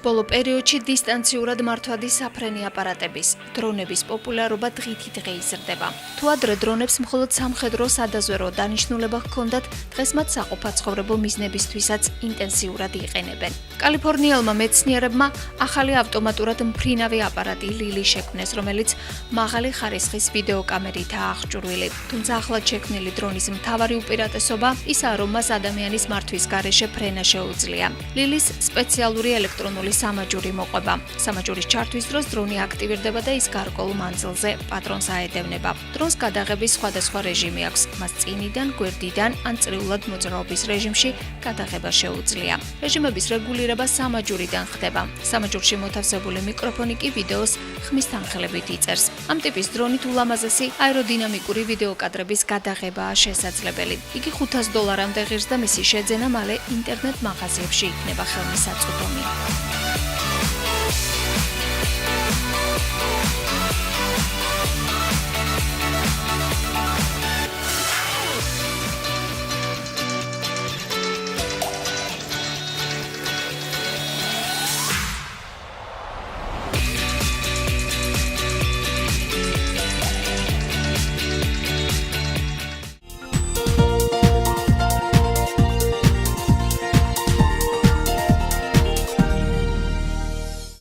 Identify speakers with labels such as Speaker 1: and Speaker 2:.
Speaker 1: ბოლო პერიოდში დისტანციურად მართვადი საფრენი აპარატების, დრონების პოპულარობა დღითიდღე იზრდება. თუ ადრე დრონებს მხოლოდ სამხედრო სადაზვერო დანიშნულება ჰქონდათ, დღეს მათ საყოფაცხოვრებო მიზნებისთვისაც ინტენსიურად იყენებენ. კალიფორნიელმა მეცნიერებმა ახალი ავტომატურად მფრინავი აპარატი ლილი შექმნეს, რომელიც მაღალი ხარისხის ვიდეოკამერითაა აღჭურვილი. თუმცა ახლად შექმნილი დრონის მთავარი უპირატესობა ისაა, რომ მას ადამიანის მართვის გარეშე ფრენა შეუძლია. ლილის სპეციალური ელექტრონული სამაჯური მოყვება. სამაჯურის ჩართვის დროს დრონი აქტივირდება და ის გარკვეულ მანძილზე პატრონს აედევნება. დრონს გადაღების სხვადასხვა რეჟიმი აქვს. მას წინიდან, გვერდიდან ან წრიულად მოძრაობის რეჟიმში გადაღება შეუძლია. რეჟიმების რეგულირება სამაჯურიდან ხდება. სამაჯურში მოთავსებული მიკროფონი კი ვიდეოს ხმის თანხლებით იწერს. ამ ტიპის დრონით ულამაზესი აეროდინამიკური ვიდეოკადრების გადაღებაა შესაძლებელი. იგი $500-მდე ღირს და მისი შეძენა მალე ინტერნეტ მაღაზიებში იქნება ხელმისაწვდომი.